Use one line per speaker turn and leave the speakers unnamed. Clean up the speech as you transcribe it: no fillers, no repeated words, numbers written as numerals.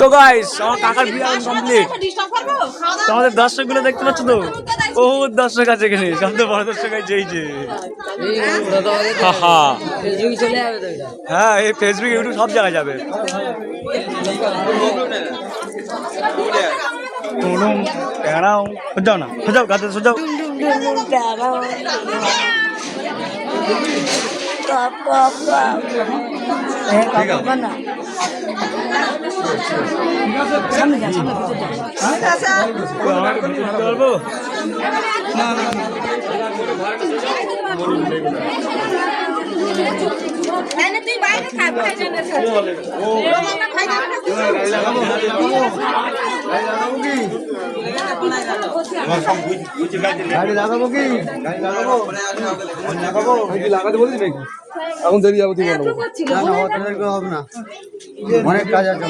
তো গাইস আমার কাকার বিয়ে কমপ্লিট। তোমাদের দর্শকগুলো দেখতে পাচ্ছ তো, বহুত দর্শক আছে এখানে, সবচেয়ে বড় দর্শক আছে এই যে। হ্যাঁ, এই ফেসবুক ইউটিউব সব জায়গায় যাবে। সোজাও না, সোজাও গাছে সোজাও।
তুই বাইরে থাক,
গাড়ি লাগাবো কি? লাগাতে বলিস নাকি? এখন দেরি যাবো, তুই বলো। না, হবে না, অনেক কাজ আছে।